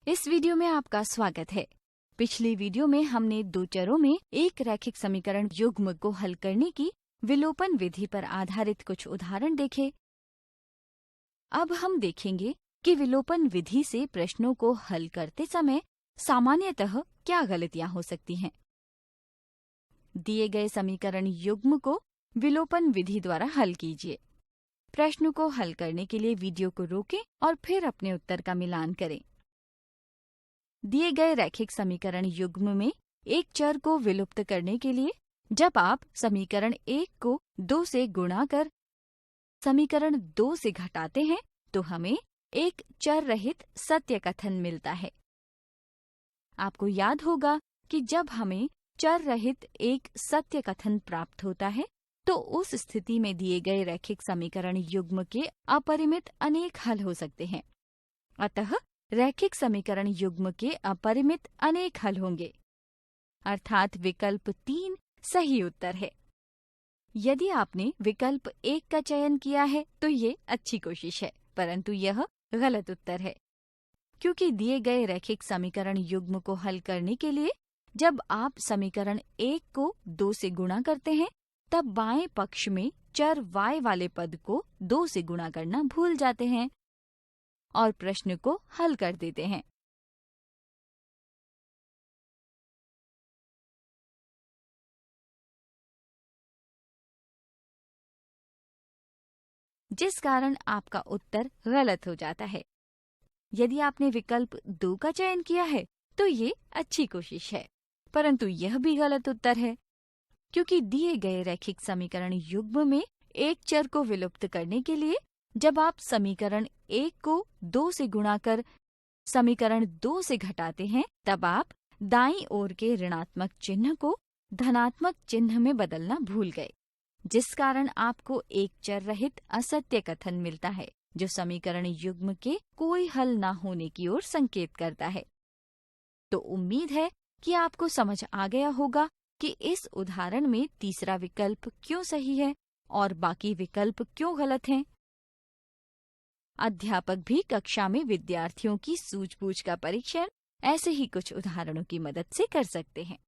इस वीडियो में आपका स्वागत है। पिछली वीडियो में हमने दो चरों में एक रैखिक समीकरण युग्म को हल करने की विलोपन विधि पर आधारित कुछ उदाहरण देखे। अब हम देखेंगे कि विलोपन विधि से प्रश्नों को हल करते समय सामान्यतः क्या गलतियां हो सकती हैं। दिए गए समीकरण युग्म को विलोपन विधि द्वारा हल कीजिए। प्रश्न को हल करने के लिए वीडियो को रोकें और फिर अपने उत्तर का मिलान करें। दिए गए रैखिक समीकरण युग्म में एक चर को विलुप्त करने के लिए जब आप समीकरण 1 को 2 से गुणा कर समीकरण 2 से घटाते हैं तो हमें एक चर रहित सत्य कथन मिलता है। आपको याद होगा कि जब हमें चर रहित एक सत्य कथन प्राप्त होता है तो उस स्थिति में दिए गए रैखिक समीकरण युग्म के अपरिमित अनेक हल हो सकते हैं। अतः रैखिक समीकरण युग्म के अपरिमित अनेक हल होंगे, अर्थात विकल्प 3 सही उत्तर है। यदि आपने विकल्प 1 का चयन किया है तो ये अच्छी कोशिश है, परंतु यह गलत उत्तर है, क्योंकि दिए गए रैखिक समीकरण युग्म को हल करने के लिए जब आप समीकरण 1 को 2 से गुणा करते हैं तब बाएं पक्ष में चर y वाले पद को 2 से गुणा करना भूल जाते हैं और प्रश्न को हल कर देते हैं। जिस कारण आपका उत्तर गलत हो जाता है। यदि आपने विकल्प 2 का चयन किया है तो ये अच्छी कोशिश है, परंतु यह भी गलत उत्तर है, क्योंकि दिए गए रैखिक समीकरण युग्म में एक चर को विलुप्त करने के लिए जब आप समीकरण 1 को 2 से गुणा कर समीकरण 2 से घटाते हैं तब आप दाईं ओर के ऋणात्मक चिन्ह को धनात्मक चिन्ह में बदलना भूल गए, जिस कारण आपको एक चर रहित असत्य कथन मिलता है जो समीकरण युग्म के कोई हल न होने की ओर संकेत करता है। तो उम्मीद है कि आपको समझ आ गया होगा कि इस उदाहरण में तीसरा विकल्प क्यों सही है और बाकी विकल्प क्यों गलत हैं। अध्यापक भी कक्षा में विद्यार्थियों की सूझबूझ का परीक्षण ऐसे ही कुछ उदाहरणों की मदद से कर सकते हैं।